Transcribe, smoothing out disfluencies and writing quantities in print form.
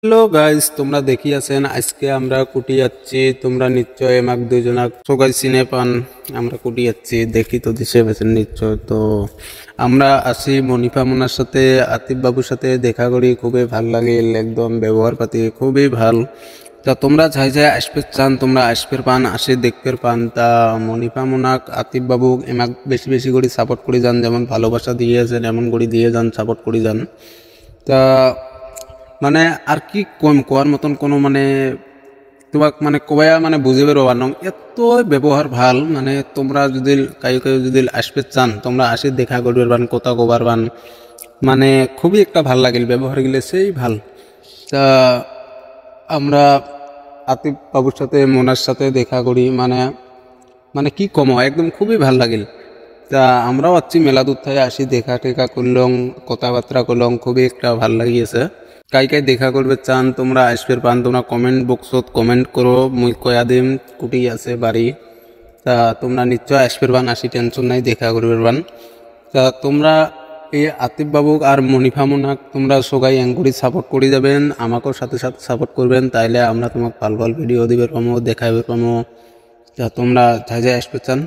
Hello guys, তোমরা দেখি আছেন আজকে আমরা কুটি যাচ্ছি। তোমরা নিশ্চয় আমাক দুজনাক সবাই চিনে পান। আমরা কুটি যাচ্ছি, দেখি তো দিশে পেছেন নিশ্চয়। তো আমরা আসি মনিফা মোনার সাথে, আতিফ বাবুর সাথে দেখা করি, খুবই ভাল লাগিল। একদম ব্যবহার পাতি খুবই ভাল। তা তোমরা যাই যাই আসবে চান, তোমরা আসবে পান, আসে দেখতে পান। তা মনিফা মোনাক আতিফ বাবু এমাক বেশি বেশি করে সাপোর্ট করে যান, যেমন ভালোবাসা দিয়েছেন এমন করে দিয়ে যান, সাপোর্ট করে যান। তা মানে আর কি কম কোয়ার মতন কোনো মানে তোমাক মানে কয়া মানে বুঝিবে রবা নং, এত ব্যবহার ভাল। মানে তোমরা যদি কাই কাই যদি আসবে চান, তোমরা আসি দেখা করবে পান, কথা কবার পান। মানে খুবই একটা ভাল লাগিল, ব্যবহার গেলে সেই ভাল। তা আমরা আতিফ বাবুর সাথে মোনার সাথে দেখা করি, মানে মানে কি কম একদম খুবই ভাল লাগিল। তা আমরাও আছি মেলা দূর থেকে আসি, দেখা টেকা করলং, কথাবার্তা করলং, খুবই একটা ভাল লাগিয়েছে। কাই কাই দেখা করবে চান, তোমরা আসবে পান, তোমরা কমেন্ট বক্সত কমেন্ট করো, মুই কয়া দিম কুটি আছে বাড়ি। তা তোমরা নিশ্চয় আসবে পান, আসি টেনশন নাই, দেখা করবে পান। তা তোমরা এই আতিফ বাবুক আর মনিফা মোনাক তোমরা সবাই অ্যাঙ্গুরি সাপোর্ট করে যাবেন, আমাকেও সাথে সাথে সাপোর্ট করবেন, তাইলে আমরা তোমাকে ভাল ভাল ভিডিও দিবে পামো, দেখাবে পামো। তা তোমরা যাই যাই আসবে চান